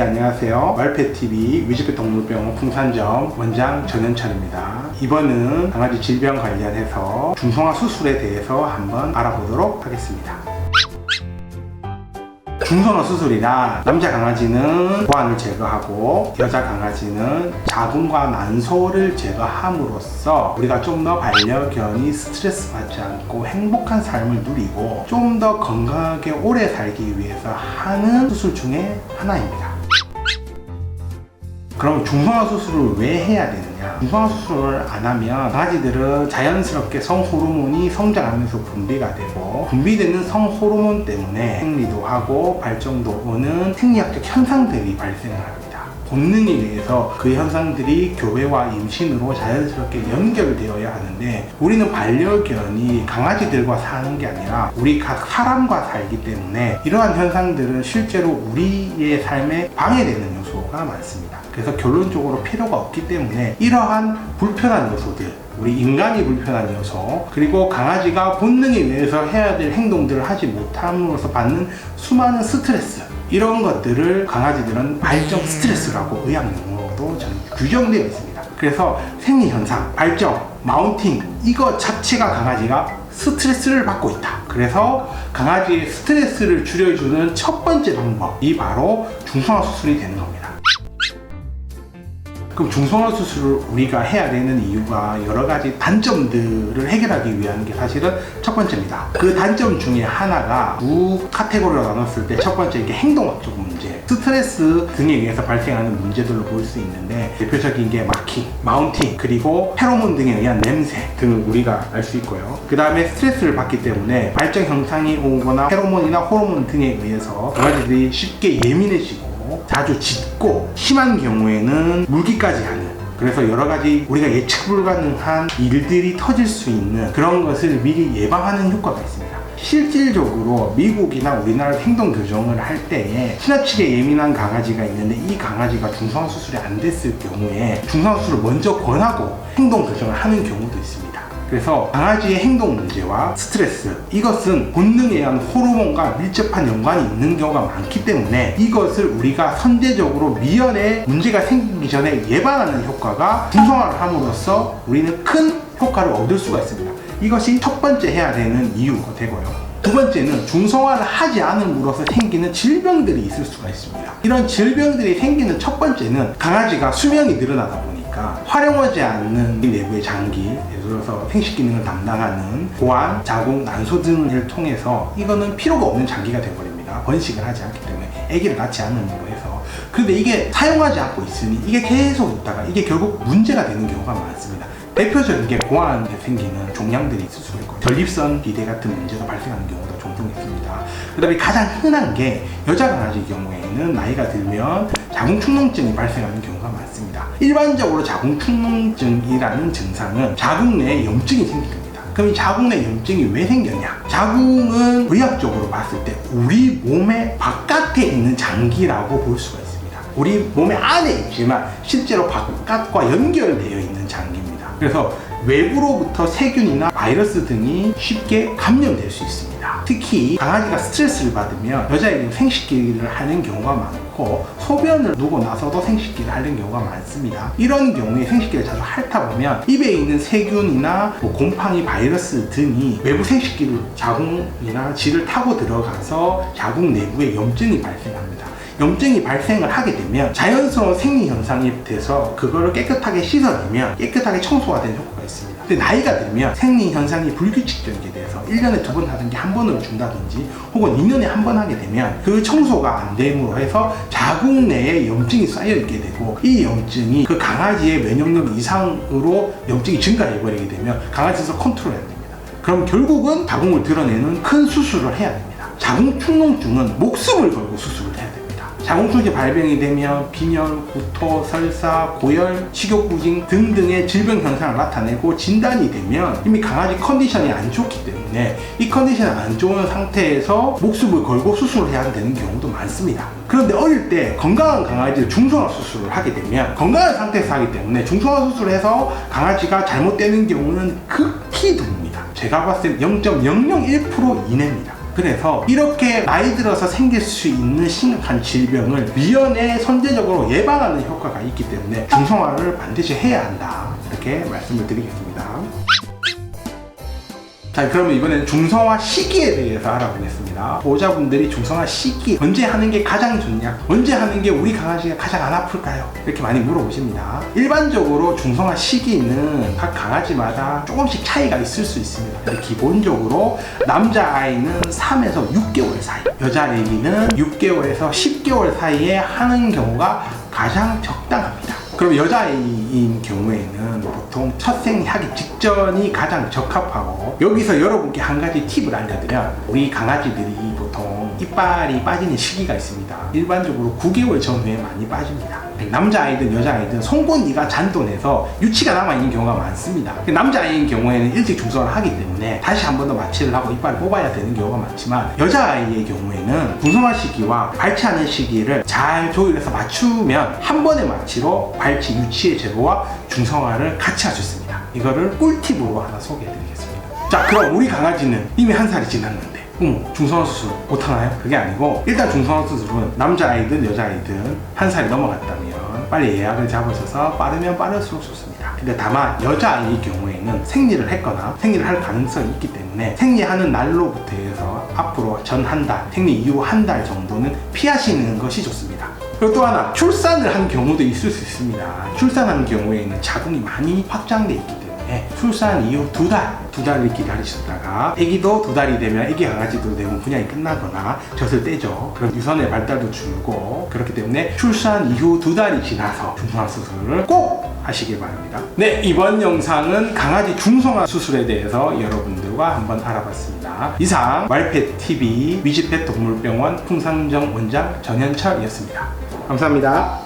안녕하세요. 말펫TV 위즈펫 동물병원 풍산점 원장 전현철입니다. 이번은 강아지 질병 관련해서 중성화 수술에 대해서 한번 알아보도록 하겠습니다. 중성화 수술이란 남자 강아지는 고환을 제거하고 여자 강아지는 자궁과 난소를 제거함으로써 우리가 좀 더 반려견이 스트레스 받지 않고 행복한 삶을 누리고 좀 더 건강하게 오래 살기 위해서 하는 수술 중에 하나입니다. 그럼 중성화 수술을 왜 해야 되느냐? 중성화 수술을 안 하면 강아지들은 자연스럽게 성호르몬이 성장하면서 분비가 되고, 분비되는 성호르몬 때문에 생리도 하고 발정도 오는 생리학적 현상들이 발생을 합니다. 본능에 의해서 그 현상들이 교배와 임신으로 자연스럽게 연결되어야 하는데, 우리는 반려견이 강아지들과 사는 게 아니라 우리 각 사람과 살기 때문에 이러한 현상들은 실제로 우리의 삶에 방해되는 요소가 많습니다. 그래서 결론적으로 필요가 없기 때문에 이러한 불편한 요소들, 우리 인간이 불편한 요소, 그리고 강아지가 본능에 의해서 해야 될 행동들을 하지 못함으로써 받는 수많은 스트레스, 이런 것들을 강아지들은 발정 스트레스라고 의학용어로 규정되어 있습니다. 그래서 생리현상, 발정, 마운팅, 이거 자체가 강아지가 스트레스를 받고 있다. 그래서 강아지의 스트레스를 줄여주는 첫 번째 방법이 바로 중성화 수술이 되는 겁니다. 그럼 중성화 수술을 우리가 해야 되는 이유가 여러 가지 단점들을 해결하기 위한 게 사실은 첫 번째입니다. 그 단점 중에 하나가 두 카테고리로 나눴을 때 첫 번째, 이게 행동학적 문제, 스트레스 등에 의해서 발생하는 문제들로 볼 수 있는데, 대표적인 게 마킹, 마운팅, 그리고 페로몬 등에 의한 냄새 등을 우리가 알 수 있고요. 그 다음에 스트레스를 받기 때문에 발정 현상이 오거나 페로몬이나 호르몬 등에 의해서 강아지들이 쉽게 예민해지고 자주 짖고, 심한 경우에는 물기까지 하는, 그래서 여러가지 우리가 예측 불가능한 일들이 터질 수 있는 그런 것을 미리 예방하는 효과가 있습니다. 실질적으로 미국이나 우리나라 행동 교정을 할 때에 지나치게 예민한 강아지가 있는데, 이 강아지가 중성화 수술이 안 됐을 경우에 중성화 수술을 먼저 권하고 행동 교정을 하는 경우도 있습니다. 그래서 강아지의 행동 문제와 스트레스, 이것은 본능에 의한 호르몬과 밀접한 연관이 있는 경우가 많기 때문에 이것을 우리가 선제적으로 미연에 문제가 생기기 전에 예방하는 효과가 중성화를 함으로써 우리는 큰 효과를 얻을 수가 있습니다. 이것이 첫 번째 해야 되는 이유가 되고요. 두 번째는 중성화를 하지 않음으로써 생기는 질병들이 있을 수가 있습니다. 이런 질병들이 생기는 첫 번째는 강아지가 수명이 늘어나다 보니까 활용하지 않는 내부의 장기, 예를 들어서 생식 기능을 담당하는 고환, 자궁, 난소 등을 통해서 이거는 필요가 없는 장기가 되어버립니다. 번식을 하지 않기 때문에, 아기를 낳지 않음으로 해서. 그런데 이게 사용하지 않고 있으니 이게 계속 있다가 이게 결국 문제가 되는 경우가 많습니다. 대표적인 게 고환에 생기는 종양들이 있을 수 있고, 전립선 비대 같은 문제가 발생하는 경우도 종종 있습니다. 그 다음에 가장 흔한 게 여자 강아지 경우에는 나이가 들면 자궁축농증이 발생하는 경우가 많습니다. 일반적으로 자궁축농증이라는 증상은 자궁 내에 염증이 생깁니다. 그럼 이 자궁 내 염증이 왜 생겼냐? 자궁은 의학적으로 봤을 때 우리 몸의 바깥에 있는 장기라고 볼 수가 있습니다. 우리 몸의 안에 있지만 실제로 바깥과 연결되어 있는 장기입니다. 그래서 외부로부터 세균이나 바이러스 등이 쉽게 감염될 수 있습니다. 특히 강아지가 스트레스를 받으면 여자에게는 생식기를 하는 경우가 많고, 소변을 누고 나서도 생식기를 하는 경우가 많습니다. 이런 경우에 생식기를 자주 핥아 보면 입에 있는 세균이나 곰팡이, 바이러스 등이 외부 생식기를, 자궁이나 질을 타고 들어가서 자궁 내부에 염증이 발생합니다. 염증이 발생을 하게 되면 자연스러운 생리 현상이 돼서 그거를 깨끗하게 씻어내면 깨끗하게 청소가 되는 효과가 있습니다. 근데 나이가 들면 생리 현상이 불규칙적이게 돼서 1년에 2번 하던 게 한 번으로 준다든지 혹은 2년에 한 번 하게 되면 그 청소가 안 됨으로 해서 자궁 내에 염증이 쌓여 있게 되고, 이 염증이 그 강아지의 면역력 이상으로 염증이 증가해버리게 되면 강아지에서 컨트롤해야 됩니다. 그럼 결국은 자궁을 드러내는 큰 수술을 해야 됩니다. 자궁축농증은 목숨을 걸고 수술을 해야 됩니다. 자궁축이 발병이 되면 빈혈, 구토, 설사, 고열, 식욕부진 등등의 질병 현상을 나타내고 진단이 되면 이미 강아지 컨디션이 안 좋기 때문에 이 컨디션이 안 좋은 상태에서 목숨을 걸고 수술을 해야 되는 경우도 많습니다. 그런데 어릴 때 건강한 강아지를 중성화 수술을 하게 되면 건강한 상태에서 하기 때문에 중성화 수술을 해서 강아지가 잘못되는 경우는 극히 드뭅니다. 제가 봤을 때 0.001% 이내입니다. 그래서 이렇게 나이 들어서 생길 수 있는 심각한 질병을 미연에 선제적으로 예방하는 효과가 있기 때문에 중성화를 반드시 해야 한다, 이렇게 말씀을 드리겠습니다. 자, 그러면 이번에는 중성화 시기에 대해서 알아보겠습니다. 보호자분들이 중성화 시기 언제 하는 게 가장 좋냐, 언제 하는 게 우리 강아지가 가장 안 아플까요? 이렇게 많이 물어보십니다. 일반적으로 중성화 시기는 각 강아지마다 조금씩 차이가 있을 수 있습니다. 근데 기본적으로 남자아이는 3에서 6개월 사이, 여자아이는 6개월에서 10개월 사이에 하는 경우가 가장 적당합니다. 그럼 여자아이인 경우에는 보통 첫 생하기 직전이 가장 적합하고, 여기서 여러분께 한 가지 팁을 알려드리면, 우리 강아지들이 보통 이빨이 빠지는 시기가 있습니다. 일반적으로 9개월 전후에 많이 빠집니다. 남자아이든 여자아이든 송곳니가 잔돈해서 유치가 남아있는 경우가 많습니다. 남자아이인 경우에는 일찍 중성화를 하기 때문에 다시 한 번 더 마취를 하고 이빨을 뽑아야 되는 경우가 많지만, 여자아이의 경우에는 중성화 시기와 발치하는 시기를 잘 조율해서 맞추면 한 번의 마취로 발치, 유치의 제거와 중성화를 같이 할 수 있습니다. 이거를 꿀팁으로 하나 소개해드리겠습니다. 자, 그럼 우리 강아지는 이미 1살이 지났는데 중성화 수술 못하나요? 그게 아니고, 일단 중성화 수술은 남자아이든 여자아이든 1살이 넘어갔다면 빨리 예약을 잡으셔서 빠르면 빠를수록 좋습니다. 근데 다만 여자아이의 경우에는 생리를 했거나 생리를 할 가능성이 있기 때문에 생리하는 날로부터 해서 앞으로 전 한 달, 생리 이후 한 달 정도는 피하시는 것이 좋습니다. 그리고 또 하나, 출산을 한 경우도 있을 수 있습니다. 출산한 경우에는 자궁이 많이 확장돼 있기 때문에 출산 이후 두 달을 기다리셨다가 아기도 2달이 되면 아기 강아지도 대부분 분양이 끝나거나 젖을 떼죠. 그럼 유선의 발달도 줄고, 그렇기 때문에 출산 이후 2달이 지나서 중성화 수술을 꼭 하시길 바랍니다. 네, 이번 영상은 강아지 중성화 수술에 대해서 여러분들과 한번 알아봤습니다. 이상 말펫TV 위즈펫 동물병원 풍산정 원장 전현철이었습니다. 감사합니다.